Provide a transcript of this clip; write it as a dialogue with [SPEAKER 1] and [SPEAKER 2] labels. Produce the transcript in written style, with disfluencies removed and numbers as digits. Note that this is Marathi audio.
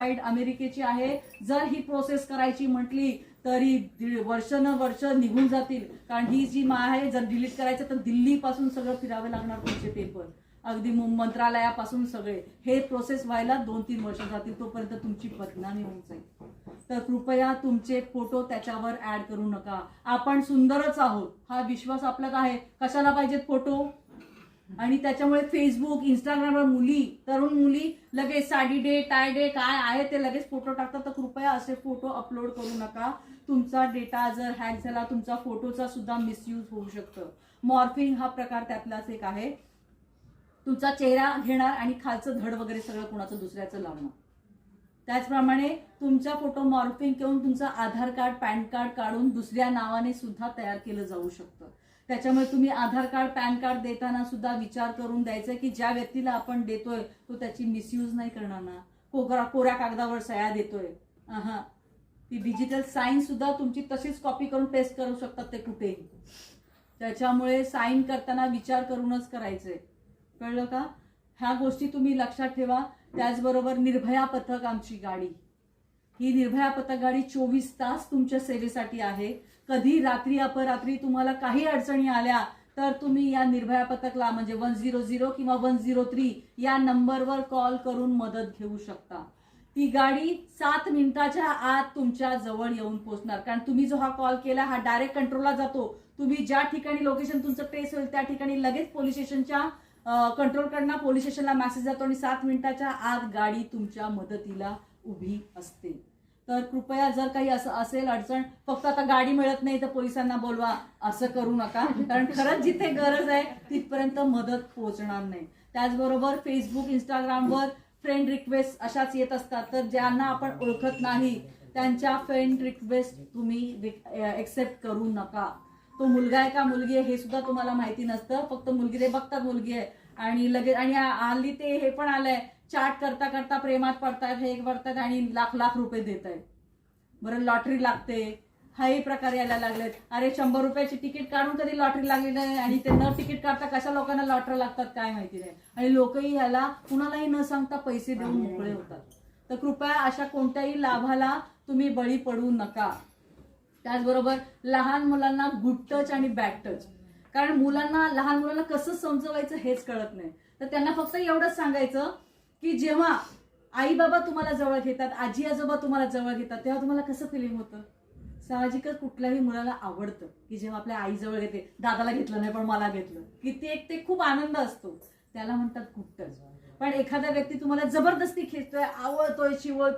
[SPEAKER 1] अमेरिकेची आहे. जर ही प्रोसेस करायची म्हटली तरी वर्ष निघून जातील, कारण ही जी आहे जर डिलीट करायचं तर दिल्ली पासून सगळं फिरावे लागणार तुमचे पेपर, अगदी मंत्रालयापासून सगळे. हे प्रोसेस व्हायला 2-3 वर्ष जातील, तोपर्यंत तुमची बदनामी होऊन जाईल. तर कृपया तुमचे फोटो त्याच्यावर ऍड करू नका. आपण सुंदरच आहोत हा विश्वास आपल्यात आहे, कशाला पाहिजेत फोटो? आणि त्याच्यामुळे फेसबुक इंस्टाग्रामवर तरुण मुली लगेच साडी डे टाय डे काय आहे ते लगेच फोटो टाकतात. तर कृपया असे फोटो अपलोड करू नका. तुमचा डेटा जर हॅक झाला तुमचा फोटोचा सुद्धा मिसयूज होऊ शकतं. मॉर्फिंग हा प्रकार त्यातलाच एक आहे. तुमचा चेहरा घेणार आणि खालचं धड वगैरे सगळं कुणाचं दुसऱ्याचं लावणं. त्याचप्रमाणे तुमचा फोटो मॉर्फिंग करून तुमचं आधार कार्ड पॅन कार्ड काढून दुसऱ्या नावाने सुद्धा तयार केलं जाऊ शकतं. त्याच्यामुळे तुम्ही आधार कार्ड पॅन कार्ड देताना सुद्धा विचार करून द्यायचा की ज्या व्यक्तीला आपण देतोय तो त्याची मिसयूज नाही करणार ना. कोऱ्या कागदावर सह्या देतोय, ती डिजिटल साईन सुद्धा तुमची तशीच कॉपी करून पेस्ट करू शकतात ते कुठेही. त्याच्यामुळे साईन करताना विचार करूनच करायचंय, कळलं का? ह्या गोष्टी तुम्ही लक्षात ठेवा. त्याचबरोबर निर्भया पथक आमची गाडी, ही निर्भया पथक गाडी 24 तास तुमच्या सेवेसाठी आहे. कधी रात्री अपरात्री तुम्हाला काही अडचणी आल्या तर तुम्ही या निर्भया पथकला म्हणजे 100 किंवा 103 या नंबरवर कॉल करून मदत घेऊ शकता. ती गाडी 7 मिनिटाच्या आत तुमच्या जवळ येऊन पोहोचणार, कारण तुम्ही जो हा कॉल केला हा डायरेक्ट कंट्रोलला जातो. तुम्ही ज्या ठिकाणी लोकेशन तुमचं ट्रेस होईल त्या ठिकाणी लगेच पोलीस स्टेशनच्या कंट्रोलकडनं पोलीस स्टेशनला मेसेज जातो आणि 7 मिनिटाच्या आत गाडी तुमच्या मदतीला उभी असते. तर कृपया जर काही असं असेल अडचण, फक्त आता गाडी मिळत नाही तर पोलिसांना बोलवा असं करू नका, कारण खरंच जिथे गरज आहे तिथपर्यंत मदत पोहोचणार नाही. त्याचबरोबर फेसबुक इंस्टाग्रामवर फ्रेंड रिक्वेस्ट अशाच येत असतात, तर ज्यांना आपण ओळखत नाही त्यांच्या फ्रेंड रिक्वेस्ट तुम्ही एक्सेप्ट करू नका. तो मुलगा आहे का मुलगी आहे हे सुद्धा तुम्हाला माहिती नसतं, फक्त मुलगी ते बघतात मुलगी आहे आणि लगेच. आणि आली ते हे पण आलंय, चॅट करता करता प्रेमात पडतात, हे करतात आणि लाख रुपये देत आहेत. बरं, लॉटरी लागते हाही प्रकार यायला लागलेत. अरे 100 रुपयाची तिकीट काढून कधी लॉटरी लागली नाही, आणि ते न तिकीट काढता कशा लोकांना लॉटरी लागतात काय माहिती नाही, आणि लोकही ह्याला कुणालाही न सांगता पैसे देऊन मोकळे होतात. तर कृपया अशा कोणत्याही लाभाला तुम्ही बळी पडू नका. त्याचबरोबर लहान मुलांना गुड टच आणि बॅड टच, कारण लहान मुलांना कसं समजवायचं हेच कळत नाही. तर त्यांना फक्त एवढंच सांगायचं की जेव्हा आई बाबा तुम्हाला जवळ घेतात, आजी आजोबा तुम्हाला जवळ घेतात, तेव्हा तुम्हाला कसं फिलिंग होतं? साहजिकच कुठल्याही मुलाला आवडतं की जेव्हा आपल्या आई जवळ घेते, दादाला घेतलं नाही पण मला घेतलं, की ते खूप आनंद असतो, त्याला म्हणतात गुड टच. पण एखादा व्यक्ती तुम्हाला जबरदस्ती खेचतोय, आवळतोय, शिवळतोय,